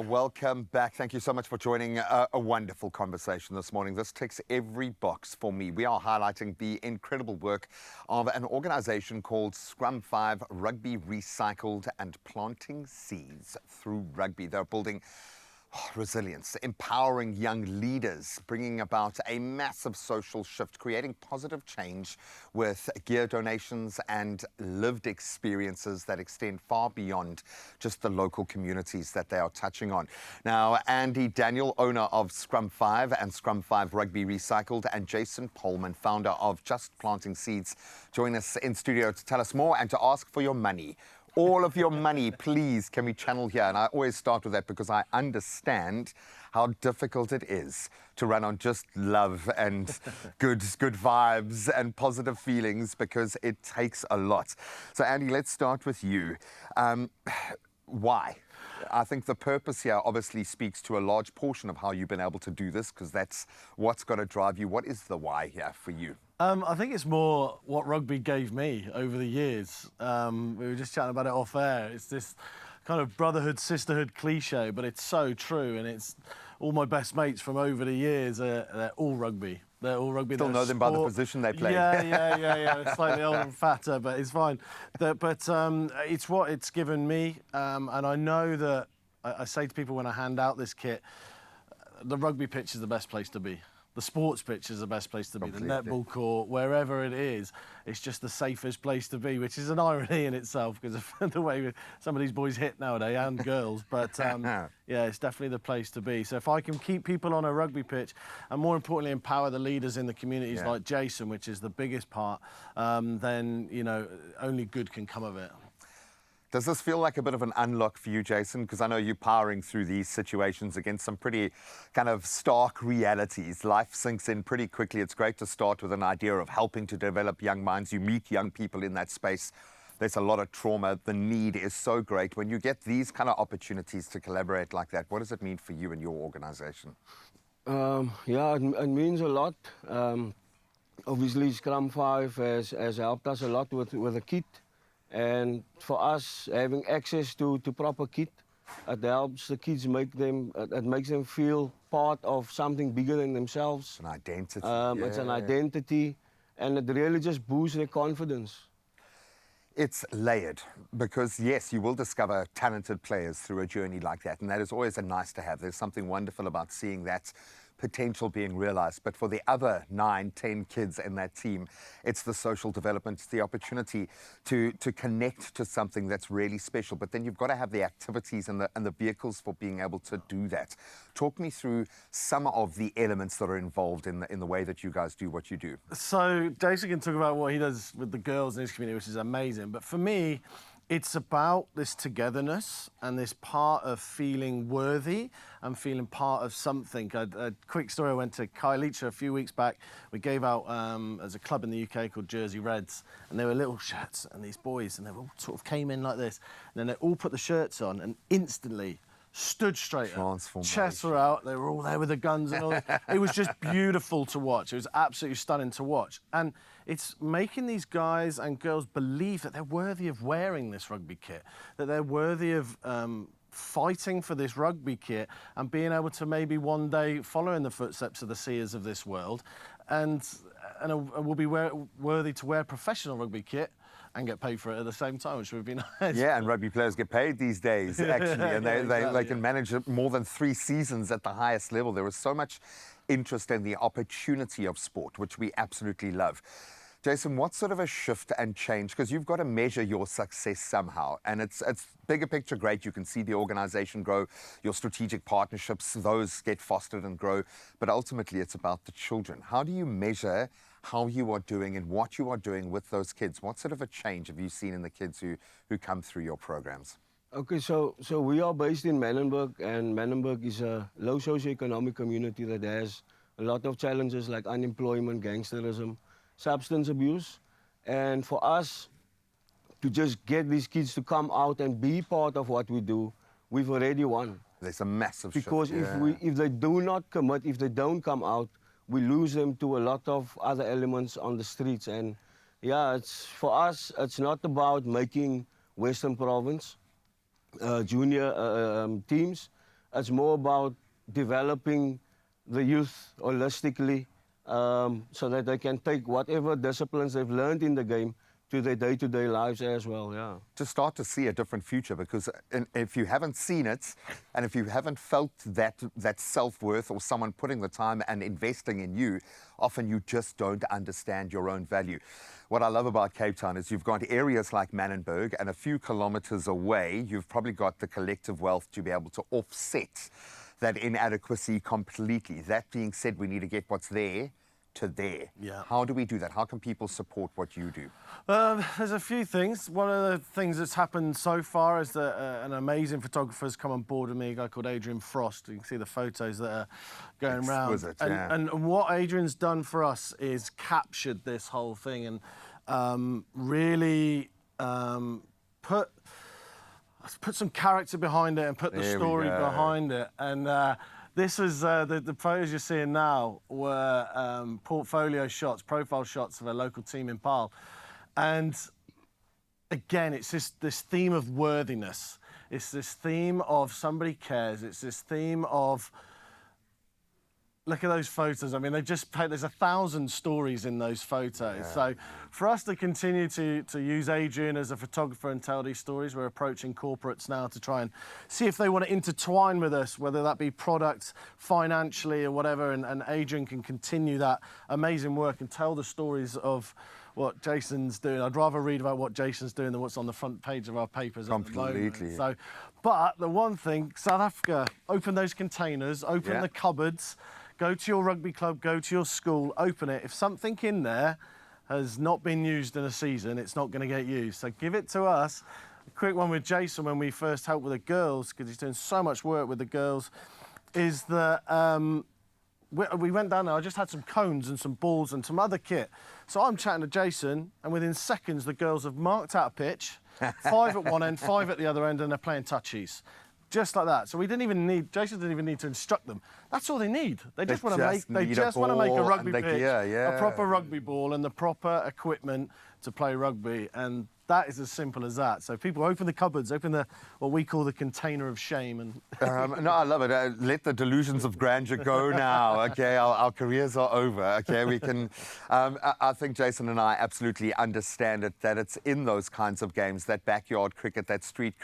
Welcome back. Thank you so much for joining a wonderful conversation this morning. This ticks every box for me. We are highlighting the incredible work of an organization called Scrum5ive, Rugby Recycled and Planting Seeds through Rugby. They're building resilience, empowering young leaders, bringing about a massive social shift, creating positive change with gear donations and lived experiences that extend far beyond just the local communities that they are touching on. Now, Andy Daniel, owner of Scrum5ive and Scrum5ive Rugby Recycled, and Jason Polman, founder of Just Planting Seeds, join us in studio to tell us more and to ask for your money. All of your money, please, can we channel here? And I always start with that because I understand how difficult it is to run on just love and good vibes and positive feelings, because it takes a lot. So, Andy, let's start with you. Why? I think the purpose here obviously speaks to a large portion of how you've been able to do this, because that's what's got to drive you. What is the why here for you? I think it's more what rugby gave me over the years. We were just chatting about it off air. It's this kind of brotherhood, sisterhood cliche, but it's so true. And it's all my best mates from over the years, they're all rugby. They're all rugby. Still know them by the position they play. Yeah. They're slightly older and fatter, but it's fine. But it's what it's given me. And I know that I say to people when I hand out this kit, the rugby pitch is the best place to be. The sports pitch is the best place to be. The netball court, wherever it is, it's just the safest place to be, which is an irony in itself because of the way some of these boys hit nowadays, and girls. But yeah, it's definitely the place to be. So if I can keep people on a rugby pitch and, more importantly, empower the leaders in the communities like Jason, which is the biggest part, then, you know, only good can come of it. Does this feel like a bit of an unlock for you, Jason? Because I know you're powering through these situations against some pretty kind of stark realities. Life sinks in pretty quickly. It's great to start with an idea of helping to develop young minds. You meet young people in that space. There's a lot of trauma. The need is so great. When you get these kind of opportunities to collaborate like that, what does it mean for you and your organization? Yeah, it means a lot. Obviously, Scrum5ive has helped us a lot with the kit. And for us, having access to proper kit, it helps the kids, it makes them feel part of something bigger than themselves. An identity. It's an identity, and it really just boosts their confidence. It's layered because, yes, you will discover talented players through a journey like that, and that is always a nice to have. There's something wonderful about seeing that potential being realized. But for the other 9, 10 kids in that team, it's the social development, it's the opportunity to connect to something that's really special. But then you've got to have the activities and the vehicles for being able to do that. Talk me through some of the elements that are involved in the way that you guys do what you do. So Jason can talk about what he does with the girls in his community, which is amazing. But for me, it's about this togetherness and this part of feeling worthy and feeling part of something. A quick story, I went to Kailicha a few weeks back. We gave out, as a club in the UK called Jersey Reds, and they were little shirts, and these boys, and they all sort of came in like this, and then they all put the shirts on and instantly stood straight up. Chests were out, they were all there with the guns and all that. It was just beautiful to watch. It was absolutely stunning to watch. And it's making these guys and girls believe that they're worthy of wearing this rugby kit, that they're worthy of fighting for this rugby kit and being able to maybe one day follow in the footsteps of the seers of this world and will be worthy to wear professional rugby kit and get paid for it at the same time, which would be nice. Yeah, and rugby players get paid these days, actually, and they can manage more than 3 seasons at the highest level. There is so much interest in the opportunity of sport, which we absolutely love. Jason, what sort of a shift and change? Because you've got to measure your success somehow, and it's bigger picture great. You can see the organization grow, your strategic partnerships, those get fostered and grow, but ultimately it's about the children. How do you measure how you are doing and what you are doing with those kids? What sort of a change have you seen in the kids who come through your programs? Okay, so we are based in Menenberg, and Menenberg is a low socioeconomic community that has a lot of challenges like unemployment, gangsterism, substance abuse. And for us to just get these kids to come out and be part of what we do, we've already won. There's a massive shift. Because if they do not commit, if they don't come out, we lose them to a lot of other elements on the streets. And yeah, for us, it's not about making Western Province junior teams. It's more about developing the youth holistically so that they can take whatever disciplines they've learned in the game to their day-to-day lives as well, yeah. To start to see a different future, because if you haven't seen it and if you haven't felt that self-worth or someone putting the time and investing in you, often you just don't understand your own value. What I love about Cape Town is you've got areas like Manenberg, and a few kilometers away you've probably got the collective wealth to be able to offset that inadequacy completely. That being said, we need to get what's there to there. Yeah. How do we do that? How can people support what you do? There's a few things. One of the things that's happened so far is that an amazing photographer has come on board with me, a guy called Adrian Frost. You can see the photos that are going around. Exquisite, yeah. And what Adrian's done for us is captured this whole thing and really put some character behind it and put the story behind it. And this is the photos you're seeing now were portfolio shots, profile shots of a local team in Paarl. And again, it's this theme of worthiness. It's this theme of somebody cares. It's this theme of, look at those photos. I mean, there's 1,000 stories in those photos. Yeah. So for us to continue to use Adrian as a photographer and tell these stories, we're approaching corporates now to try and see if they want to intertwine with us, whether that be product, financially or whatever, and Adrian can continue that amazing work and tell the stories of what Jason's doing. I'd rather read about what Jason's doing than what's on the front page of our papers at the moment. So, but the one thing, South Africa, open those containers, open the cupboards, go to your rugby club, go to your school, open it. If something in there has not been used in a season, it's not going to get used. So give it to us. A quick one with Jason when we first helped with the girls, because he's doing so much work with the girls, is that we went down there, I just had some cones and some balls and some other kit. So I'm chatting to Jason, and within seconds, the girls have marked out a pitch, 5 at one end, 5 at the other end, and they're playing touchies. Just like that. So Jason didn't even need to instruct them. That's all they need. They just want to make a rugby pitch, a proper rugby ball and the proper equipment to play rugby. And that is as simple as that. So people open the cupboards, open what we call the container of shame. And no, I love it. Let the delusions of grandeur go now. Okay, our careers are over. Okay, we can. I think Jason and I absolutely understand it, that it's in those kinds of games, that backyard cricket, that street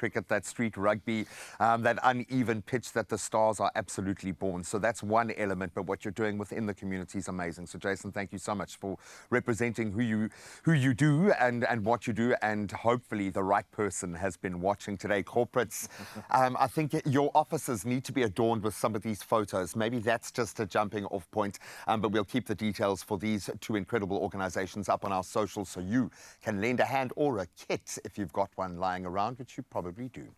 rugby, that uneven pitch, that the stars are absolutely born. So that's one element. But what you're doing within the community is amazing. So Jason, thank you so much for representing who you do and what you do. And hopefully the right person has been watching today. Corporates, I think your offices need to be adorned with some of these photos. Maybe that's just a jumping off point, but we'll keep the details for these two incredible organizations up on our socials so you can lend a hand or a kit if you've got one lying around, which you probably do.